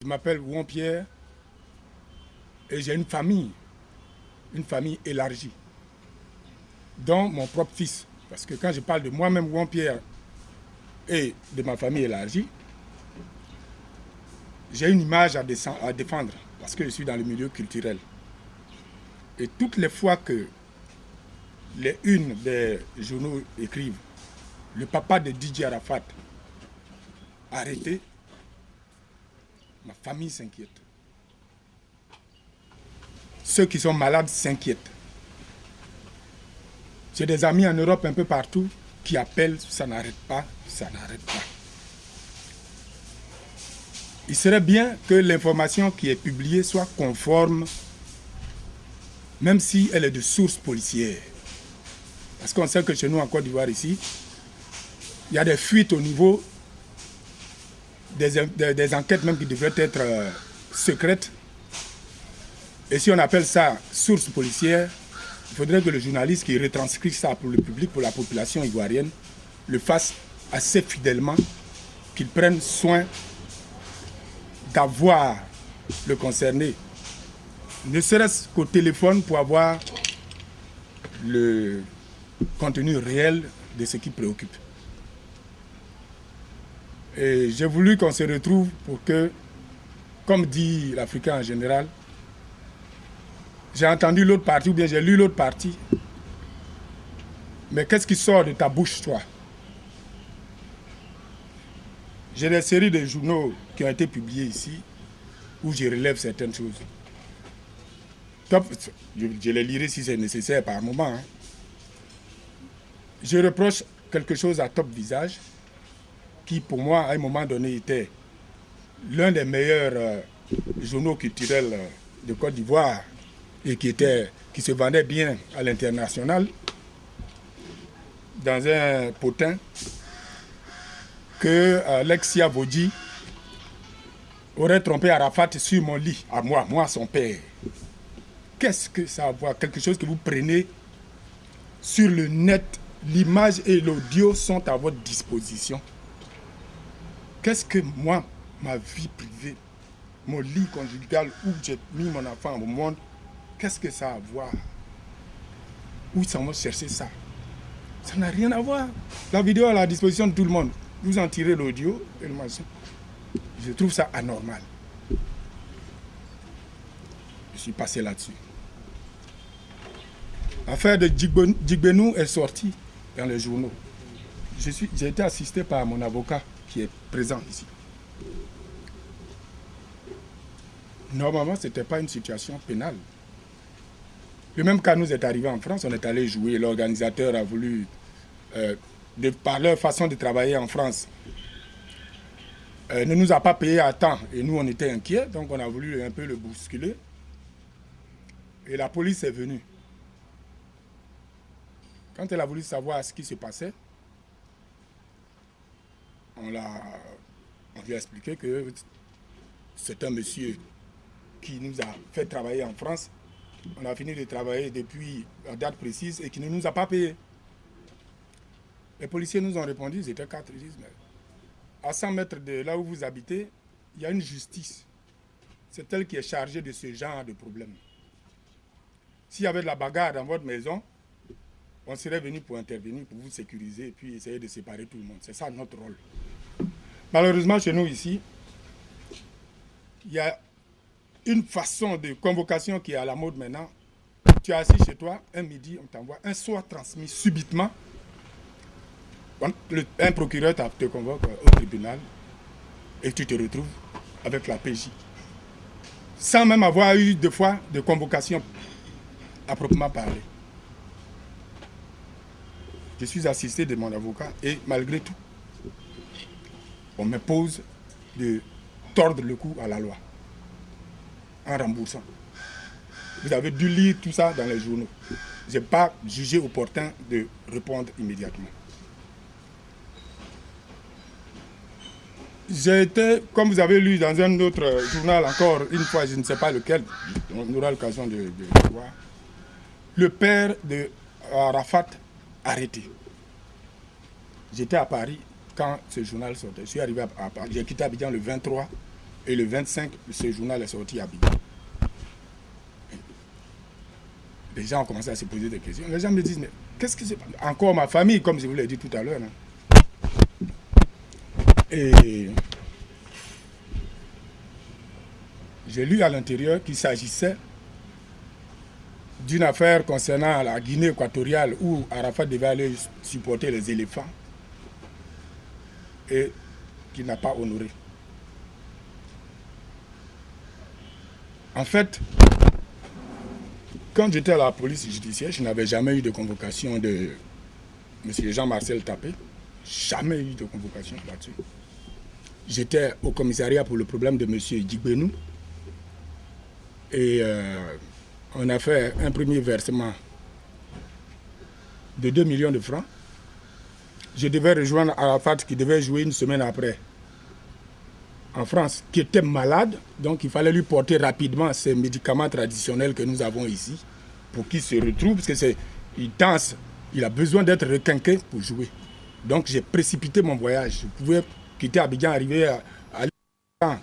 Je m'appelle Ouon Pierre et j'ai une famille élargie, dont mon propre fils. Parce que quand je parle de moi-même, Ouon Pierre, et de ma famille élargie, j'ai une image à défendre parce que je suis dans le milieu culturel. Et toutes les fois que les unes des journaux écrivent le papa de Didier Arafat arrêté, ma famille s'inquiète. Ceux qui sont malades s'inquiètent. J'ai des amis en Europe un peu partout qui appellent, ça n'arrête pas, ça n'arrête pas. Il serait bien que l'information qui est publiée soit conforme, même si elle est de source policière. Parce qu'on sait que chez nous, en Côte d'Ivoire, ici, il y a des fuites au niveau des enquêtes même qui devraient être secrètes. Et si on appelle ça source policière, il faudrait que le journaliste qui retranscrit ça pour le public, pour la population ivoirienne, le fasse assez fidèlement, qu'il prenne soin d'avoir le concerné, ne serait-ce qu'au téléphone pour avoir le contenu réel de ce qui préoccupe. Et j'ai voulu qu'on se retrouve pour que, comme dit l'Africain en général, j'ai entendu l'autre partie ou bien j'ai lu l'autre partie, mais qu'est-ce qui sort de ta bouche, toi? J'ai des séries de journaux qui ont été publiés ici où je relève certaines choses. Je les lirai si c'est nécessaire par moment. Hein. Je reproche quelque chose à Top Visage, qui pour moi, à un moment donné, était l'un des meilleurs journaux culturels de Côte d'Ivoire et qui se vendait bien à l'international, dans un potin que Alexia Vodji aurait trompé Arafat sur mon lit, à moi son père. Qu'est-ce que ça a à voir? Quelque chose que vous prenez sur le net, l'image et l'audio sont à votre disposition. Qu'est-ce que moi, ma vie privée, mon lit conjugal où j'ai mis mon enfant au monde, qu'est-ce que ça a à voir? Où ça va chercher ça? Ça n'a rien à voir. La vidéo est à la disposition de tout le monde. Vous en tirez l'audio et le machin. Je trouve ça anormal. Je suis passé là-dessus. L'affaire de Djigbenou est sortie dans les journaux. J'ai été assisté par mon avocat qui est présent ici. Normalement, ce n'était pas une situation pénale. Le même cas nous est arrivé en France, on est allé jouer, l'organisateur a voulu, par leur façon de travailler en France, ne nous a pas payé à temps et nous on était inquiets, donc on a voulu un peu le bousculer. Et la police est venue. Quand elle a voulu savoir ce qui se passait, on lui a expliqué que c'est un monsieur qui nous a fait travailler en France. On a fini de travailler depuis la date précise et qui ne nous a pas payé. Les policiers nous ont répondu, ils étaient 4, ils disent, mais à 100 mètres de là où vous habitez, il y a une justice. C'est elle qui est chargée de ce genre de problème. S'il y avait de la bagarre dans votre maison, on serait venu pour intervenir, pour vous sécuriser et puis essayer de séparer tout le monde. C'est ça notre rôle. Malheureusement, chez nous ici, il y a une façon de convocation qui est à la mode maintenant. Tu es assis chez toi, un midi, on t'envoie, un soir transmis subitement. Un procureur te convoque au tribunal et tu te retrouves avec la PJ. Sans même avoir eu deux fois de convocation à proprement parler. Je suis assisté de mon avocat et malgré tout, on m'impose de tordre le cou à la loi en remboursant. Vous avez dû lire tout ça dans les journaux. Je n'ai pas jugé opportun de répondre immédiatement. J'ai été, comme vous avez lu dans un autre journal encore, une fois, je ne sais pas lequel, on aura l'occasion de voir, le père de Arafat arrêté. J'étais à Paris quand ce journal sortait. Je suis arrivé à Paris, j'ai quitté Abidjan le 23 Et le 25, ce journal est sorti à Abidjan. Les gens ont commencé à se poser des questions. Les gens me disent, mais qu'est-ce que c'est? Encore ma famille, comme je vous l'ai dit tout à l'heure. Hein. Et j'ai lu à l'intérieur qu'il s'agissait d'une affaire concernant la Guinée équatoriale où Arafat devait aller supporter les éléphants et qu'il n'a pas honoré. En fait, quand j'étais à la police judiciaire, je n'avais jamais eu de convocation de M. Jean-Marcel Tapé. Jamais eu de convocation là-dessus. J'étais au commissariat pour le problème de M. Djigbenou. Et on a fait un premier versement de 2 millions de francs. Je devais rejoindre Arafat qui devait jouer une semaine après en France, qui était malade. Donc il fallait lui porter rapidement ces médicaments traditionnels que nous avons ici pour qu'il se retrouve, parce qu'il danse, il a besoin d'être requinqué pour jouer. Donc j'ai précipité mon voyage. Je pouvais quitter Abidjan, arriver à l'Iran,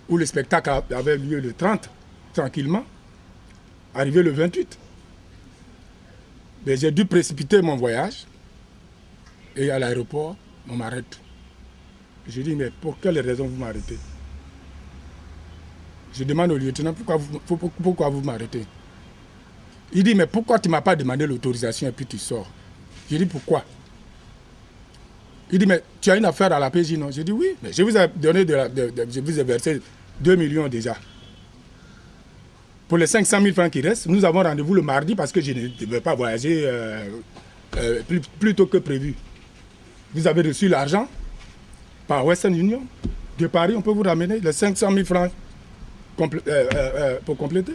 où le spectacle avait lieu le 30, tranquillement, arriver le 28. Mais j'ai dû précipiter mon voyage, et à l'aéroport, on m'arrête. J'ai dit, mais pour quelle raison vous m'arrêtez? Je demande au lieutenant, pourquoi vous m'arrêtez? Il dit, mais pourquoi tu ne m'as pas demandé l'autorisation et puis tu sors? J'ai dit, pourquoi? Il dit, mais tu as une affaire à la PJ, non? J'ai dit, oui, mais je vous ai donné je vous ai versé 2 millions déjà. Pour les 500 000 francs qui restent, nous avons rendez-vous le mardi parce que je ne devais pas voyager plus tôt que prévu. Vous avez reçu l'argent par Western Union de Paris, on peut vous ramener les 500 000 francs pour compléter.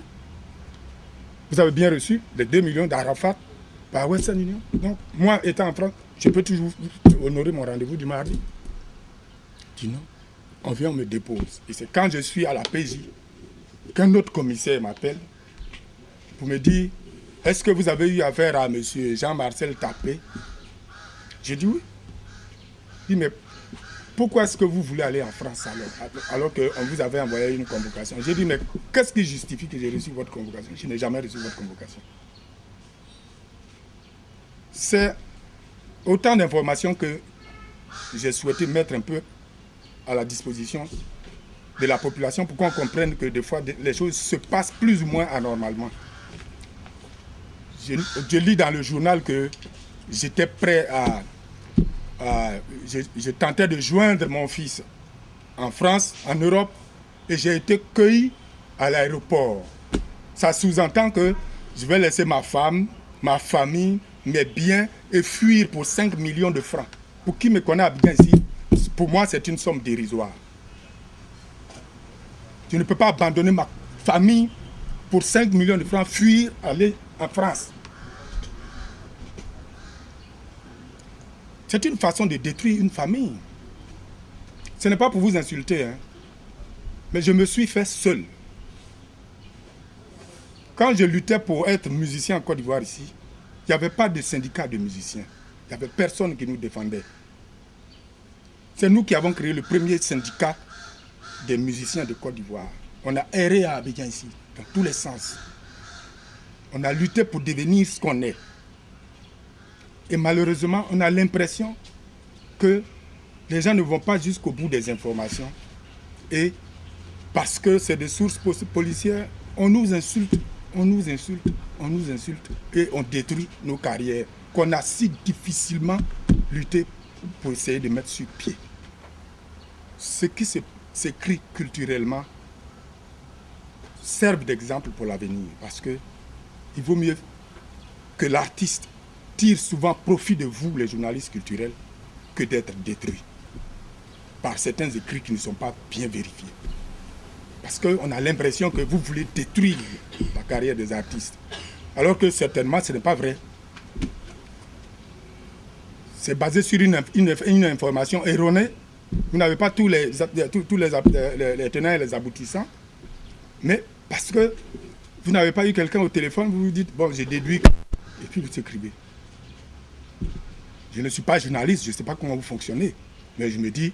Vous avez bien reçu les 2 millions d'Arafat par Western Union. Donc, moi, étant en France, je peux toujours honorer mon rendez-vous du mardi. Je dis non. On vient, on me dépose. Et c'est quand je suis à la PJ qu'un autre commissaire m'appelle pour me dire, est-ce que vous avez eu affaire à M. Jean-Marcel Tapé? J'ai dit oui. Il dit, mais pourquoi est-ce que vous voulez aller en France alors qu'on vous avait envoyé une convocation? J'ai dit, mais qu'est-ce qui justifie que j'ai reçu votre convocation? Je n'ai jamais reçu votre convocation. C'est autant d'informations que j'ai souhaité mettre un peu à la disposition de la population pour qu'on comprenne que des fois les choses se passent plus ou moins anormalement. Je lis dans le journal que j'étais prêt je tentais de joindre mon fils en France, en Europe, et j'ai été cueilli à l'aéroport. Ça sous-entend que je vais laisser ma femme, ma famille, mes biens et fuir pour 5 millions de francs. Pour qui me connaît bien ici, pour moi c'est une somme dérisoire. Je ne peux pas abandonner ma famille pour 5 millions de francs, fuir, aller en France. C'est une façon de détruire une famille. Ce n'est pas pour vous insulter, hein, mais je me suis fait seul. Quand je luttais pour être musicien en Côte d'Ivoire ici, il n'y avait pas de syndicat de musiciens. Il n'y avait personne qui nous défendait. C'est nous qui avons créé le premier syndicat des musiciens de Côte d'Ivoire. On a erré à Abidjan ici, dans tous les sens. On a lutté pour devenir ce qu'on est. Et malheureusement, on a l'impression que les gens ne vont pas jusqu'au bout des informations. Et parce que c'est des sources policières, on nous insulte, on nous insulte, on nous insulte. Et on détruit nos carrières qu'on a si difficilement lutté pour essayer de mettre sur pied. Ce qui s'écrit culturellement serve d'exemple pour l'avenir. Parce que il vaut mieux que l'artiste tire souvent profit de vous, les journalistes culturels, que d'être détruit par certains écrits qui ne sont pas bien vérifiés. Parce qu'on a l'impression que vous voulez détruire la carrière des artistes. Alors que certainement, ce n'est pas vrai. C'est basé sur une information erronée. Vous n'avez pas tous les tenants et les aboutissants. Mais parce que vous n'avez pas eu quelqu'un au téléphone, vous vous dites, bon, j'ai déduit. Et puis vous écrivez. Je ne suis pas journaliste, je ne sais pas comment vous fonctionnez. Mais je me dis,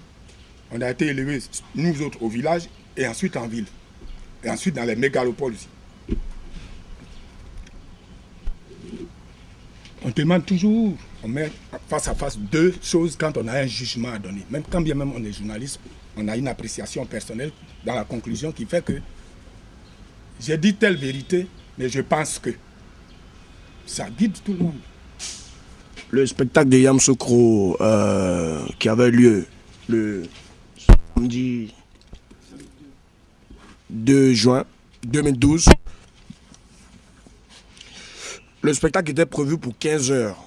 On a été élevés, nous autres, au village et ensuite en ville. Et ensuite dans les mégalopoles aussi. On demande toujours, on met face à face deux choses quand on a un jugement à donner. Même quand bien même on est journaliste, on a une appréciation personnelle dans la conclusion qui fait que j'ai dit telle vérité, mais je pense que ça guide tout le monde. Le spectacle de Yamoussoukro qui avait lieu le samedi 2 juin 2012, le spectacle était prévu pour 15 heures.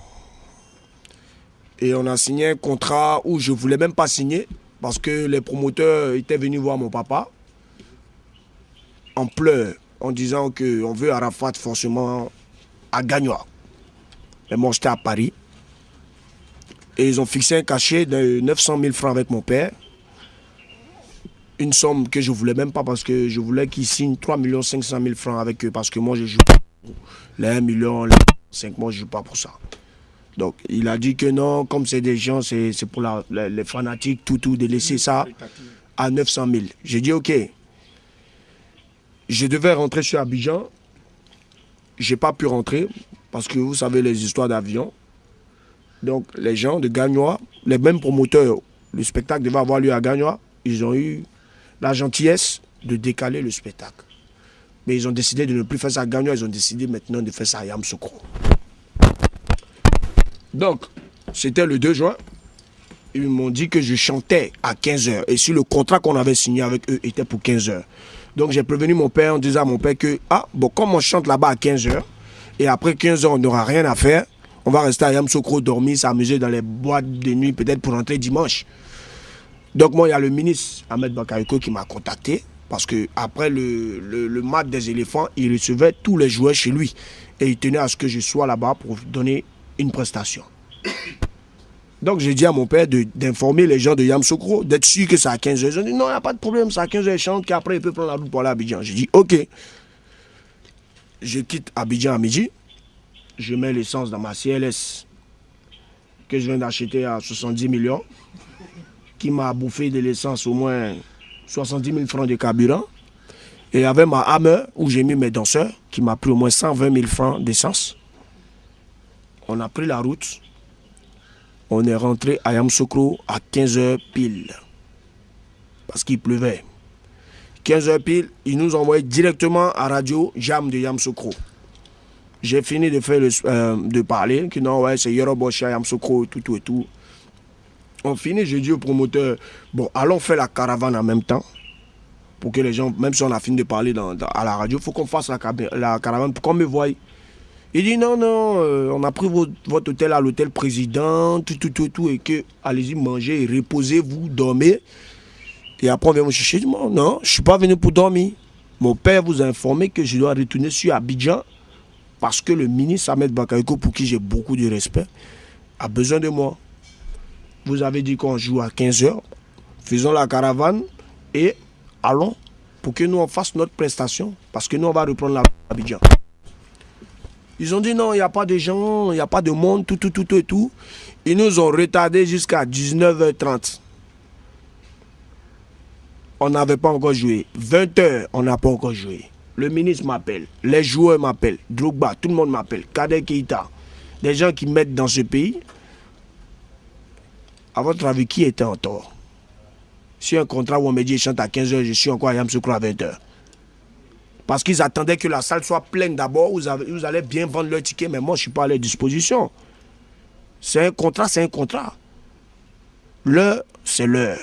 Et on a signé un contrat où je ne voulais même pas signer parce que les promoteurs étaient venus voir mon papa en pleurs en disant qu'on veut Arafat forcément à Gagnoa. Mais moi j'étais à Paris. Et ils ont fixé un cachet de 900 000 francs avec mon père. Une somme que je ne voulais même pas parce que je voulais qu'ils signent 3 500 000 francs avec eux parce que moi je joue pas les 1 million, les 5 mois je ne joue pas pour ça. Donc il a dit que non, comme c'est des gens, c'est pour les fanatiques, tout, de laisser ça à 900 000. J'ai dit ok. Je devais rentrer sur Abidjan. Je n'ai pas pu rentrer parce que vous savez les histoires d'avion. Donc les gens de Gagnoa, les mêmes promoteurs, le spectacle devait avoir lieu à Gagnoa, ils ont eu la gentillesse de décaler le spectacle. Mais ils ont décidé de ne plus faire ça à Gagnoa, ils ont décidé maintenant de faire ça à Yamoussoukro. Donc, c'était le 2 juin. Ils m'ont dit que je chantais à 15h. Et si le contrat qu'on avait signé avec eux était pour 15h. Donc j'ai prévenu mon père en disant à mon père que, comme on chante là-bas à 15h, et après 15h on n'aura rien à faire, on va rester à Yamoussoukro, dormir, s'amuser dans les boîtes de nuit, peut-être pour rentrer dimanche. Donc moi, il y a le ministre Ahmed Bakayoko qui m'a contacté, parce que après le match des éléphants, il recevait tous les joueurs chez lui. Et il tenait à ce que je sois là-bas pour donner une prestation. Donc j'ai dit à mon père d'informer les gens de Yamoussoukro, d'être sûr que c'est à 15h. Ils ont dit non, il n'y a pas de problème, c'est à 15h, il chante, qu'après il peut prendre la route pour aller à Abidjan. J'ai dit ok. Je quitte Abidjan à midi. Je mets l'essence dans ma CLS que je viens d'acheter à 70 millions, qui m'a bouffé de l'essence au moins 70 000 francs de carburant. Et avec ma Hammer, où j'ai mis mes danseurs, qui m'a pris au moins 120 000 francs d'essence. On a pris la route. On est rentré à Yamoussoukro à 15h pile. Parce qu'il pleuvait. 15h pile, ils nous ont envoyé directement à Radio Jam de Yamoussoukro. J'ai fini de faire de parler, que non, ouais, c'est Yoroboshi à Yamoussoukro et tout et tout. On finit, j'ai dit au promoteur, bon, allons faire la caravane en même temps. Pour que les gens, même si on a fini de parler à la radio, il faut qu'on fasse la caravane pour qu'on me voie. Il dit non, on a pris votre hôtel à l'hôtel président, tout, et que allez-y manger et reposez-vous, dormez. Et après on vient me chercher. Je dis non, je ne suis pas venu pour dormir. Mon père vous a informé que je dois retourner sur Abidjan parce que le ministre Ahmed Bakayoko, pour qui j'ai beaucoup de respect, a besoin de moi. Vous avez dit qu'on joue à 15h, faisons la caravane et allons pour que nous on fasse notre prestation parce que nous on va reprendre la Abidjan. Ils ont dit non, il n'y a pas de gens, il n'y a pas de monde, tout et tout. Ils nous ont retardé jusqu'à 19h30. On n'avait pas encore joué. 20h, on n'a pas encore joué. Le ministre m'appelle, les joueurs m'appellent, Drogba, tout le monde m'appelle, Kader Keita. Des gens qui mettent dans ce pays. À votre avis, qui était en tort? Si un contrat où on me dit chante à 15h, je suis encore à Yamoussoukro à 20h. Parce qu'ils attendaient que la salle soit pleine d'abord, vous allez bien vendre leur ticket, mais moi je ne suis pas à leur disposition. C'est un contrat, c'est un contrat. L'heure, c'est l'heure.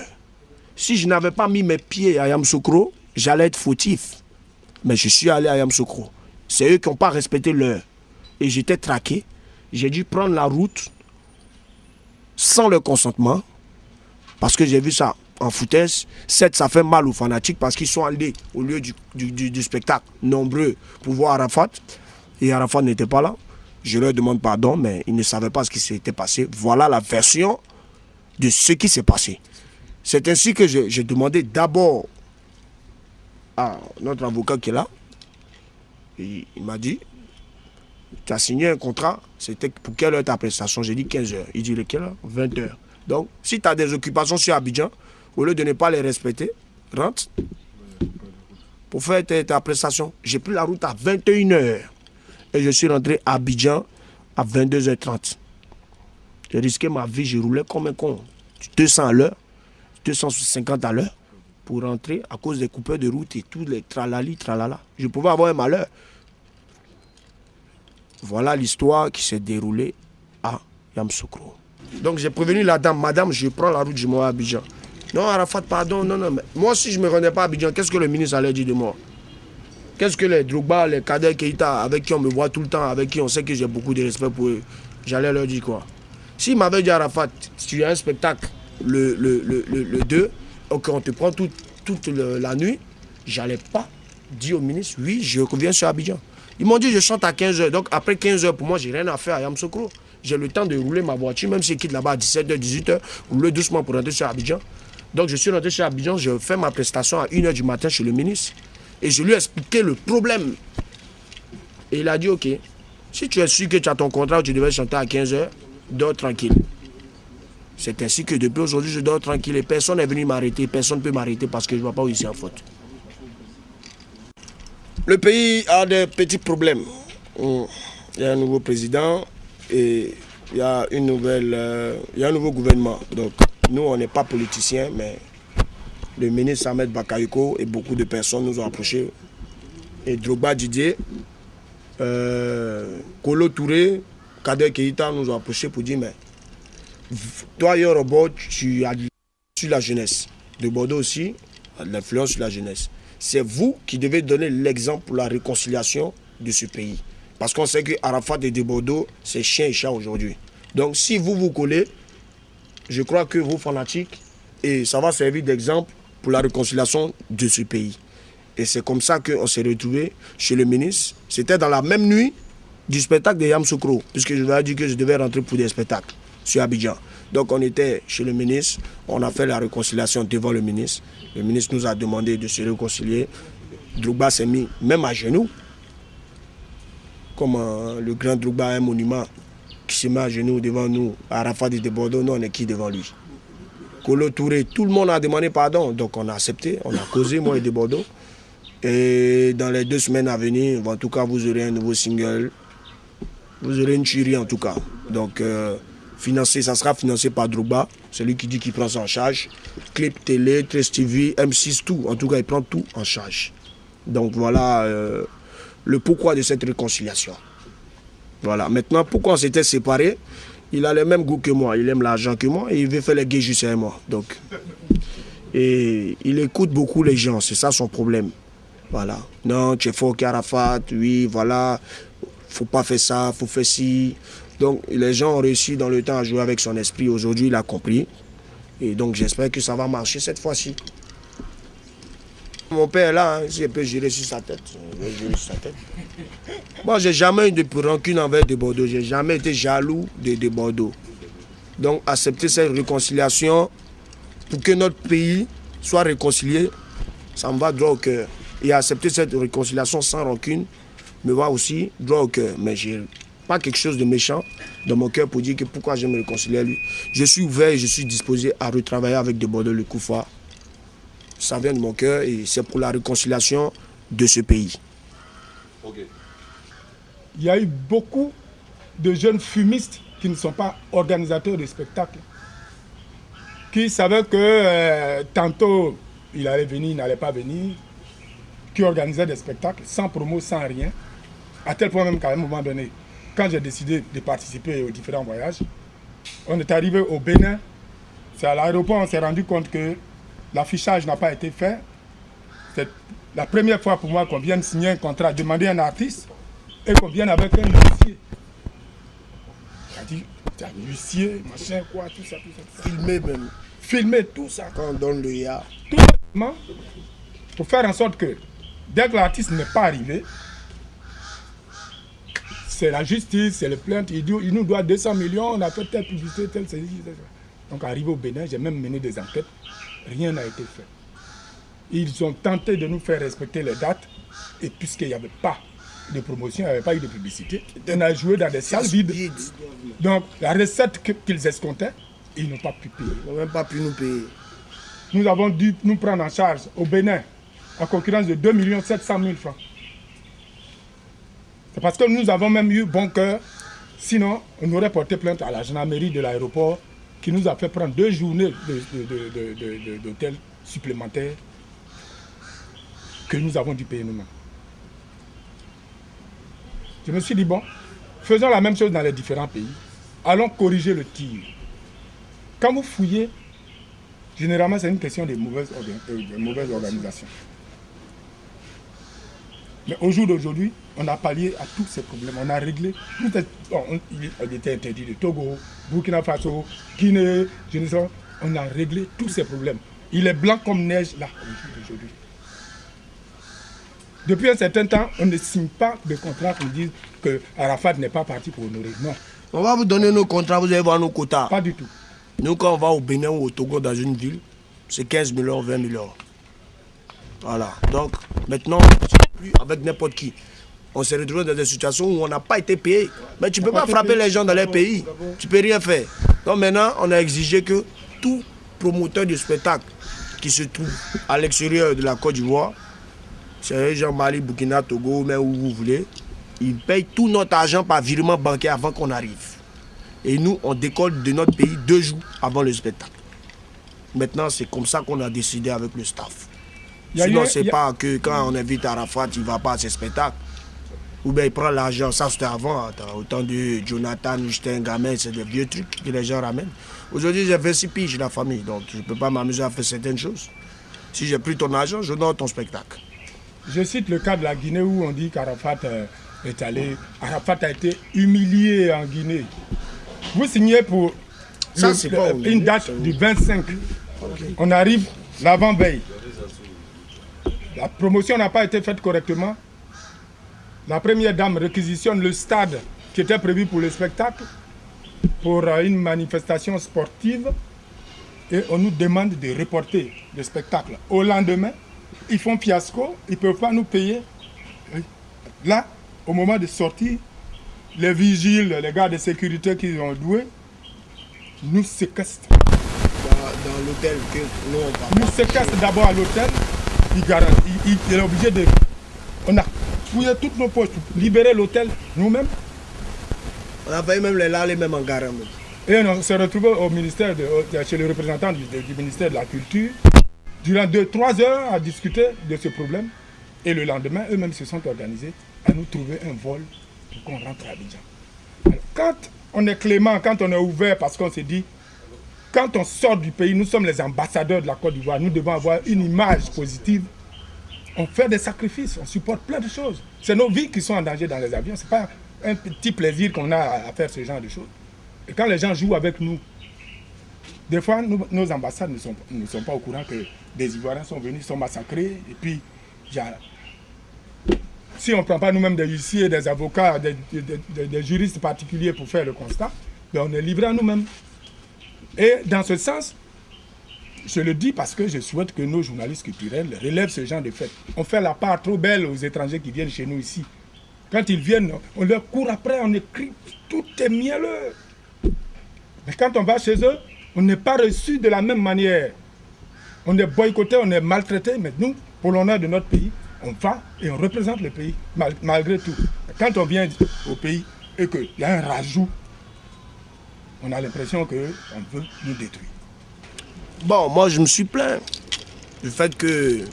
Si je n'avais pas mis mes pieds à Yamoussoukro, j'allais être fautif. Mais je suis allé à Yamoussoukro. C'est eux qui n'ont pas respecté l'heure. Et j'étais traqué. J'ai dû prendre la route sans leur consentement. Parce que j'ai vu ça en foutaise. Certes, ça fait mal aux fanatiques parce qu'ils sont allés au lieu du spectacle, nombreux, pour voir Arafat. Et Arafat n'était pas là. Je leur demande pardon, mais ils ne savaient pas ce qui s'était passé. Voilà la version de ce qui s'est passé. C'est ainsi que j'ai demandé d'abord à notre avocat qui est là. Et il m'a dit, tu as signé un contrat, c'était pour quelle heure ta prestation? J'ai dit 15h. Il dit, quelle heure? 20h. Donc, si tu as des occupations sur Abidjan, Au lieu de ne pas les respecter, rentre pour faire ta prestation. J'ai pris la route à 21h et je suis rentré à Abidjan à 22h30. J'ai risqué ma vie, je roulais comme un con. 200 à l'heure, 250 à l'heure pour rentrer à cause des coupeurs de route et tous les tralali, tralala. Je pouvais avoir un malheur. Voilà l'histoire qui s'est déroulée à Yamoussoukro. Donc j'ai prévenu la dame, madame, je prends la route, je m'en vais à Abidjan. Non, Arafat, pardon, non, mais moi si je ne me rendais pas à Abidjan, qu'est-ce que le ministre allait dire de moi? Qu'est-ce que les Drogba, les Kader Keïta, avec qui on me voit tout le temps, avec qui on sait que j'ai beaucoup de respect pour eux, j'allais leur dire quoi? S'il m'avait dit Arafat, si tu as un spectacle le 2, ok, on te prend toute la nuit, j'allais pas dire au ministre, oui, je reviens sur Abidjan. Ils m'ont dit je chante à 15h, donc après 15h, pour moi, j'ai rien à faire à Yamoussoukro. J'ai le temps de rouler ma voiture, même si je quitte là-bas à 17h, 18h, rouler doucement pour rentrer sur Abidjan. Donc je suis rentré sur Abidjan, je fais ma prestation à 1h du matin chez le ministre. Et je lui ai expliqué le problème. Et il a dit, ok, si tu es sûr que tu as ton contrat où tu devais chanter à 15h, dors tranquille. C'est ainsi que depuis aujourd'hui, je dors tranquille et personne n'est venu m'arrêter, personne ne peut m'arrêter parce que je ne vois pas où il s'est en faute. Le pays a des petits problèmes. Il y a un nouveau président et il y a un nouveau gouvernement. Donc, nous, on n'est pas politiciens, mais le ministre Ahmed Bakayoko et beaucoup de personnes nous ont approchés. Et Drogba Didier, Kolo Touré, Kader Keïta nous ont approchés pour dire, mais toi, Yorobot, tu as sur la jeunesse. De Bordeaux aussi, a de l'influence sur la jeunesse. C'est vous qui devez donner l'exemple pour la réconciliation de ce pays. Parce qu'on sait que Arafat et de Bordeaux, c'est chien et chat aujourd'hui. Donc si vous vous collez, je crois que vous fanatiques, et ça va servir d'exemple pour la réconciliation de ce pays. Et c'est comme ça qu'on s'est retrouvés chez le ministre. C'était dans la même nuit du spectacle de Yamoussoukro, puisque je lui ai dit que je devais rentrer pour des spectacles sur Abidjan. Donc on était chez le ministre, on a fait la réconciliation devant le ministre. Le ministre nous a demandé de se réconcilier. Drogba s'est mis même à genoux. Comme le grand Drogba a un monument qui se met à genoux devant nous, Arafat de Bordeaux, nous on est qui devant lui? Kolo Touré, tout le monde a demandé pardon, donc on a accepté, on a causé, moi et de Bordeaux. Et dans les 2 semaines à venir, en tout cas, vous aurez un nouveau single, vous aurez une tuerie en tout cas. Donc, ça sera financé par Drogba, celui qui dit qu'il prend ça en charge. Clip télé, Trace TV, M6, tout, en tout cas, il prend tout en charge. Donc voilà le pourquoi de cette réconciliation. Voilà, maintenant, pourquoi on s'était séparés? Il a le même goût que moi, il aime l'argent que moi et il veut faire les gays juste avec moi. Donc, et il écoute beaucoup les gens, c'est ça son problème. Voilà. Non, tu es fort qu'Arafat, oui, voilà, faut pas faire ça, faut faire ci. Donc, les gens ont réussi dans le temps à jouer avec son esprit. Aujourd'hui, il a compris. Et donc, j'espère que ça va marcher cette fois-ci. Mon père est là, hein, si je peux gérer sur sa tête, je vais gérer sur sa tête. Moi, j'ai jamais eu de rancune envers de Bordeaux. J'ai jamais été jaloux de Bordeaux. Donc, accepter cette réconciliation pour que notre pays soit réconcilié, ça me va droit au cœur. Et accepter cette réconciliation sans rancune me va aussi droit au cœur. Mais je n'ai pas quelque chose de méchant dans mon cœur pour dire que pourquoi je me réconcilier à lui. Je suis ouvert et je suis disposé à retravailler avec de Bordeaux le Koufa. Ça vient de mon cœur et c'est pour la réconciliation de ce pays. Okay. Il y a eu beaucoup de jeunes fumistes qui ne sont pas organisateurs de spectacles, qui savaient que tantôt il allait venir, il n'allait pas venir, qui organisaient des spectacles sans promo, sans rien, à tel point même qu'à un moment donné, quand j'ai décidé de participer aux différents voyages, on est arrivé au Bénin, c'est à l'aéroport, on s'est rendu compte que l'affichage n'a pas été fait. C'est la première fois pour moi qu'on vienne signer un contrat, demander à un artiste et qu'on vienne avec un huissier. Il a dit, t'as un huissier, machin, quoi, tout ça, tout ça. Filmer même. Filmer tout ça. Quand on donne le ya. Tout simplement pour faire en sorte que dès que l'artiste n'est pas arrivé, c'est la justice, c'est le plainte, il nous doit 200 millions, on a fait telle publicité, telle. Donc arrivé au Bénin, j'ai même mené des enquêtes. Rien n'a été fait. Ils ont tenté de nous faire respecter les dates et puisqu'il n'y avait pas de promotion, il n'y avait pas eu de publicité, on a joué dans des salles vides. Donc la recette qu'ils escomptaient, ils n'ont pas pu payer. Ils n'ont même pas pu nous payer. nous avons dû nous prendre en charge au Bénin en concurrence de 2 700 000 francs. C'est parce que nous avons même eu bon cœur, sinon on aurait porté plainte à la gendarmerie de l'aéroport qui nous a fait prendre 2 journées d'hôtel supplémentaires que nous avons dû payer nous-mêmes. Je me suis dit, bon, faisons la même chose dans les différents pays. Allons corriger le tir. Quand vous fouillez, généralement c'est une question de mauvaise organisation. Mais au jour d'aujourd'hui, on a pallié à tous ces problèmes. On a réglé. Il était interdit de Togo, Burkina Faso, Guinée, je ne sais pas. On a réglé tous ces problèmes. Il est blanc comme neige là, au jour d'aujourd'hui. Depuis un certain temps, on ne signe pas de contrat qui disent que Arafat n'est pas parti pour honorer. Non. On va vous donner nos contrats, vous allez voir nos quotas. Pas du tout. Nous, quand on va au Bénin ou au Togo dans une ville, c'est 15 millions, 20 millions. Voilà. Donc, maintenant, c'est plus avec n'importe qui. On se retrouve dans des situations où on n'a pas été payé. Mais tu ne peux pas frapper les gens dans leur pays. Tu ne peux rien faire. Donc maintenant, on a exigé que tout promoteur de spectacle qui se trouve à l'extérieur de la Côte d'Ivoire, c'est genre Mali, Burkina, Togo, mais où vous voulez, ils payent tout notre argent par virement bancaire avant qu'on arrive. Et nous, on décolle de notre pays 2 jours avant le spectacle. Maintenant, c'est comme ça qu'on a décidé avec le staff. Sinon, c'est pas que quand on invite Arafat, il ne va pas à ses spectacles. Ou bien il prend l'argent, ça c'était avant, autant de Jonathan, Justin, Gamin, c'est des vieux trucs que les gens ramènent. Aujourd'hui, j'ai 26 piges la famille, donc je ne peux pas m'amuser à faire certaines choses. Si j'ai pris ton argent, je donne ton spectacle. Je cite le cas de la Guinée où on dit qu'Arafat est allé. Arafat a été humilié en Guinée. Vous signez pour une date du 25. Okay. On arrive l'avant-veille. La promotion n'a pas été faite correctement. La première dame réquisitionne le stade qui était prévu pour le spectacle, pour une manifestation sportive, et on nous demande de reporter le spectacle. Au lendemain, ils font fiasco, ils ne peuvent pas nous payer. Là, au moment de sortir, les vigiles, les gars de sécurité qui ont doué, nous séquestrent. Dans l'hôtel que nous on parle. Nous séquestrent d'abord à l'hôtel, il est obligé de... On a fouillé toutes nos poches pour libérer l'hôtel nous-mêmes. On a failli même les laver même en garant. Et on s'est retrouvé au ministère, chez le représentant du ministère de la Culture, durant 2-3 heures à discuter de ce problème. Et le lendemain, eux-mêmes se sont organisés à nous trouver un vol pour qu'on rentre à Abidjan. Alors, quand on est clément, quand on est ouvert, parce qu'on s'est dit, quand on sort du pays, nous sommes les ambassadeurs de la Côte d'Ivoire, nous devons avoir une image positive. On fait des sacrifices, on supporte plein de choses. C'est nos vies qui sont en danger dans les avions. Ce n'est pas un petit plaisir qu'on a à faire ce genre de choses. Et quand les gens jouent avec nous, des fois, nos ambassades ne sont pas au courant que des Ivoiriens sont venus, sont massacrés. Et puis, si on ne prend pas nous-mêmes des huissiers, des avocats, des juristes particuliers pour faire le constat, ben on est livré à nous-mêmes. Et dans ce sens, je le dis parce que je souhaite que nos journalistes culturels relèvent ce genre de faits. On fait la part trop belle aux étrangers qui viennent chez nous ici. Quand ils viennent, on leur court après, on écrit, tout est mielleux. Mais quand on va chez eux, on n'est pas reçu de la même manière. On est boycotté, on est maltraité, mais nous, pour l'honneur de notre pays, on va et on représente le pays, malgré tout. Quand on vient au pays et qu'il y a un rajout, on a l'impression qu'on veut nous détruire. Bon, moi je me suis plaint du fait que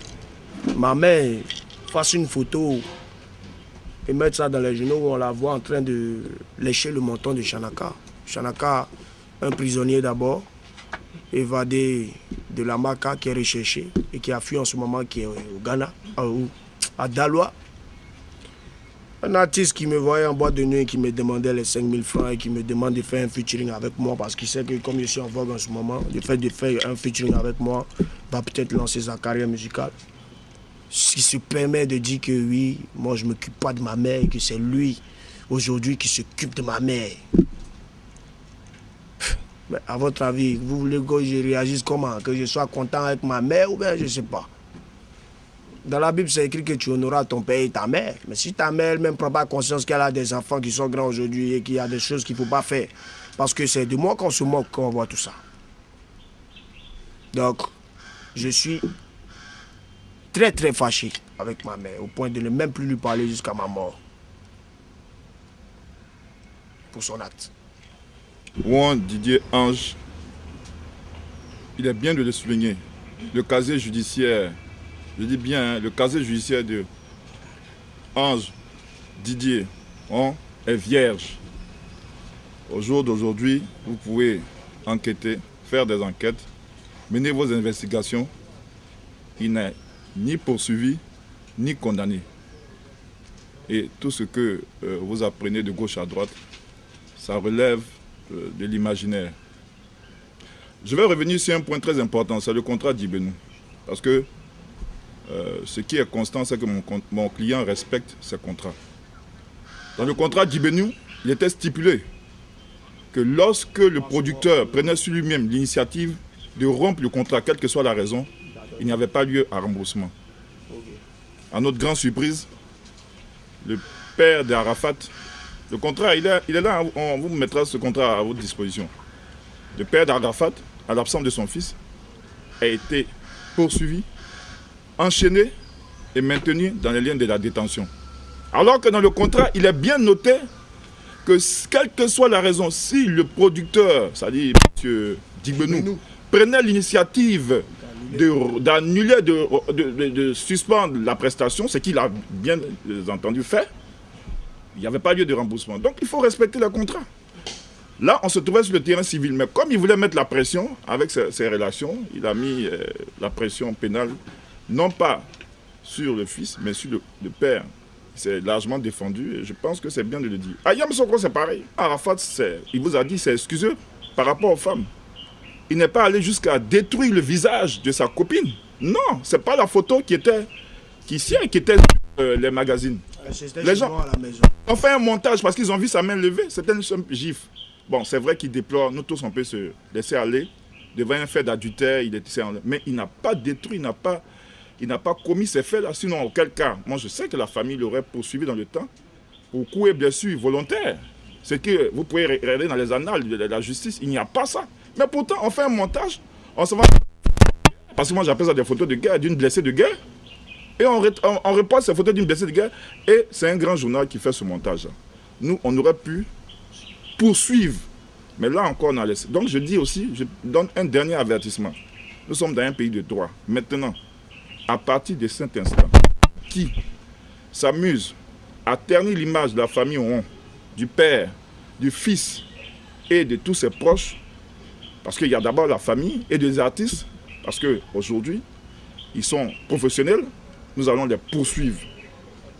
ma mère fasse une photo et mettre ça dans les journaux où on la voit en train de lécher le menton de Chanaka. Chanaka, un prisonnier d'abord, évadé de la Maka qui est recherché et qui a fui en ce moment, qui est au Ghana, à Daloa. Un artiste qui me voyait en boîte de nuit, qui me demandait les 5 000 francs et qui me demande de faire un featuring avec moi parce qu'il sait que comme je suis en vogue en ce moment, le fait de faire un featuring avec moi va peut-être lancer sa carrière musicale. Ce qui se permet de dire que oui, moi je ne m'occupe pas de ma mère et que c'est lui aujourd'hui qui s'occupe de ma mère. Mais à votre avis, vous voulez que je réagisse comment? Que je sois content avec ma mère ou bien je ne sais pas. Dans la Bible, c'est écrit que tu honoreras ton père et ta mère. Mais si ta mère elle-même ne prend pas conscience qu'elle a des enfants qui sont grands aujourd'hui et qu'il y a des choses qu'il ne faut pas faire, parce que c'est de moi qu'on se moque quand on voit tout ça. Donc, je suis très très fâché avec ma mère, au point de ne même plus lui parler jusqu'à ma mort. Pour son acte. Ouan Didier Ange, il est bien de le souligner. Le casier judiciaire, je dis bien, le casier judiciaire de Ange Didier est vierge. Au jour d'aujourd'hui, vous pouvez enquêter, faire des enquêtes, mener vos investigations. Il n'est ni poursuivi, ni condamné. Et tout ce que vous apprenez de gauche à droite, ça relève de l'imaginaire. Je vais revenir sur un point très important, c'est le contrat d'Ibenu. Parce que ce qui est constant, c'est que mon client respecte ses contrats. Dans le contrat d'Ibenu, il était stipulé que lorsque le producteur prenait sur lui-même l'initiative de rompre le contrat, quelle que soit la raison, il n'y avait pas lieu à remboursement. À notre grande surprise, le père d'Arafat, le contrat, il est là, on vous mettra ce contrat à votre disposition. Le père d'Arafat, à l'absence de son fils, a été poursuivi, enchaîné et maintenu dans les liens de la détention. Alors que dans le contrat, il est bien noté que quelle que soit la raison, si le producteur, c'est-à-dire M. Digbenou, prenait l'initiative d'annuler, de suspendre la prestation, ce qu'il a bien entendu fait, il n'y avait pas lieu de remboursement. Donc il faut respecter le contrat. Là, on se trouvait sur le terrain civil, mais comme il voulait mettre la pression avec ses relations, il a mis la pression pénale, non pas sur le fils, mais sur le père. C'est largement défendu et je pense que c'est bien de le dire. À Yamoussoukro, c'est pareil. Arafat, il vous a dit, c'est excuseux par rapport aux femmes. Il n'est pas allé jusqu'à détruire le visage de sa copine. Non, ce n'est pas la photo qui était sur les magazines. Les gens ont fait un montage parce qu'ils ont vu sa main levée. C'était une simple gifle. Bon, c'est vrai qu'il déplore, nous tous on peut se laisser aller devant un fait d'adultère, mais il n'a pas détruit, il n'a pas commis ces faits-là. Sinon, auquel cas, moi je sais que la famille l'aurait poursuivi dans le temps pour coups et blessures volontaires. C'est que vous pouvez regarder dans les annales de la justice, il n'y a pas ça. Mais pourtant, on fait un montage, on se va... Parce que moi j'appelle ça des photos de guerre, d'une blessée de guerre. Et on repasse ces photos d'une blessée de guerre. Et c'est un grand journal qui fait ce montage. Nous, on aurait pu poursuivre. Mais là encore, on a laissé. Donc je dis aussi, je donne un dernier avertissement. Nous sommes dans un pays de droit. Maintenant, à partir de cet instant, qui s'amuse à ternir l'image de la famille Ouan, du père, du fils et de tous ses proches, parce qu'il y a d'abord la famille et des artistes, parce qu'aujourd'hui, ils sont professionnels, nous allons les poursuivre.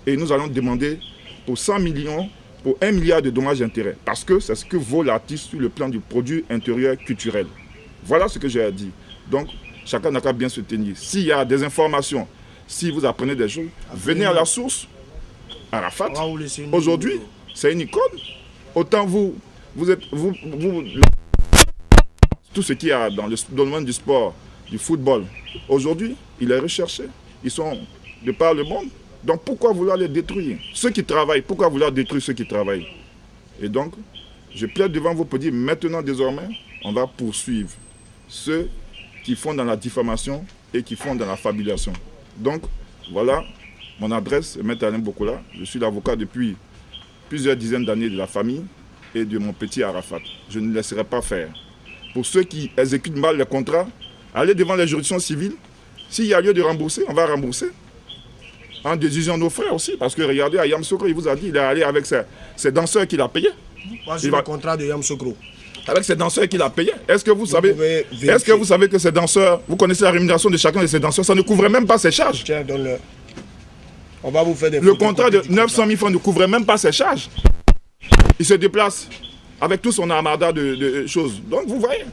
Et nous allons demander pour 100 millions, pour 1 milliard de dommages et intérêts. Parce que c'est ce que vaut l'artiste sur le plan du produit intérieur culturel. Voilà ce que j'ai à dire. Donc, chacun n'a qu'à bien se tenir. S'il y a des informations, si vous apprenez des choses, venez à la source. Arafat, aujourd'hui, c'est une icône. Autant tout ce qu'il y a dans le domaine du sport, du football, aujourd'hui, il est recherché. Ils sont de par le monde. Donc pourquoi vouloir les détruire? Ceux qui travaillent, pourquoi vouloir détruire ceux qui travaillent? Et donc, je plaide devant vous pour dire, maintenant, désormais, on va poursuivre ceux qui font dans la diffamation et qui font dans la fabulation. Donc, voilà, mon adresse est M. Alain Bokola. Je suis l'avocat depuis plusieurs dizaines d'années de la famille et de mon petit Arafat. Je ne laisserai pas faire. Pour ceux qui exécutent mal les contrats, allez devant les juridictions civiles. S'il y a lieu de rembourser, on va rembourser. En décision nos frères aussi, parce que regardez, à Yamoussoukro, il vous a dit, il est allé avec ses danseurs qu'il a payés. Voici le contrat de Yamoussoukro. Avec ses danseurs qu'il a payés. Est-ce que vous savez que ces danseurs, vous connaissez la rémunération de chacun de ces danseurs, ça ne couvrait même pas ses charges. Tiens, donne-le. On va vous faire des Le contrat de 900 000 francs ne couvrait même pas ses charges. Il se déplace avec tout son armada de choses. Donc vous voyez,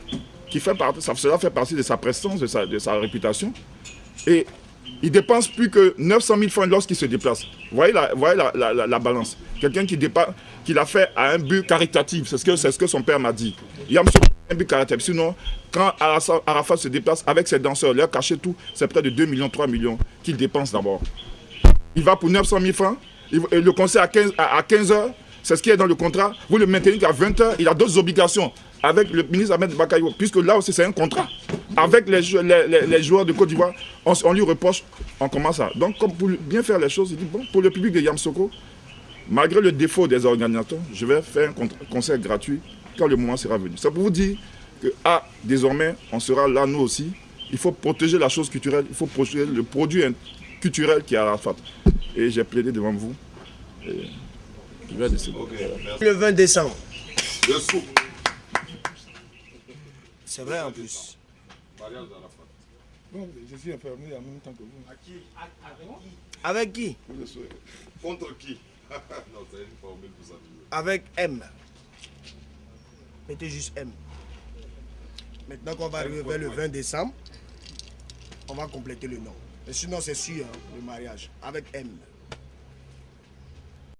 cela fait partie de sa prestance, de sa réputation. Et il dépense plus que 900 000 francs lorsqu'il se déplace. Vous voyez la balance. Quelqu'un qui l'a fait à un but caritatif. C'est ce que son père m'a dit. Il y a un but caritatif. Sinon, quand Arafat se déplace avec ses danseurs, leur cacher tout, c'est près de 2 millions, 3 millions qu'il dépense d'abord. Il va pour 900 000 francs. Et le concert à 15 heures, c'est ce qui est dans le contrat. Vous le maintenez qu'à 20 heures. Il a d'autres obligations avec le ministre Ahmed Bakayo, puisque là aussi c'est un contrat. avec les joueurs de Côte d'Ivoire, on lui reproche, on commence à... Donc, comme pour bien faire les choses, il dit, bon, pour le public de Yamoussoukro, malgré le défaut des organisateurs, je vais faire un concert gratuit quand le moment sera venu. C'est pour vous dire que, désormais, on sera là, nous aussi. Il faut protéger la chose culturelle, il faut protéger le produit culturel qui est à la FAT. Et j'ai plaidé devant vous. Et je vais décider. Le 20 décembre. Le sou. C'est vrai en plus. Bon, je suis infirmier en même temps que vous. Avec qui? Contre qui? Non, c'est une formule pour ça. Avec M. Mettez juste M. Maintenant qu'on va arriver vers le 20 décembre, on va compléter le nom. Mais sinon, c'est sûr, hein, le mariage. Avec M.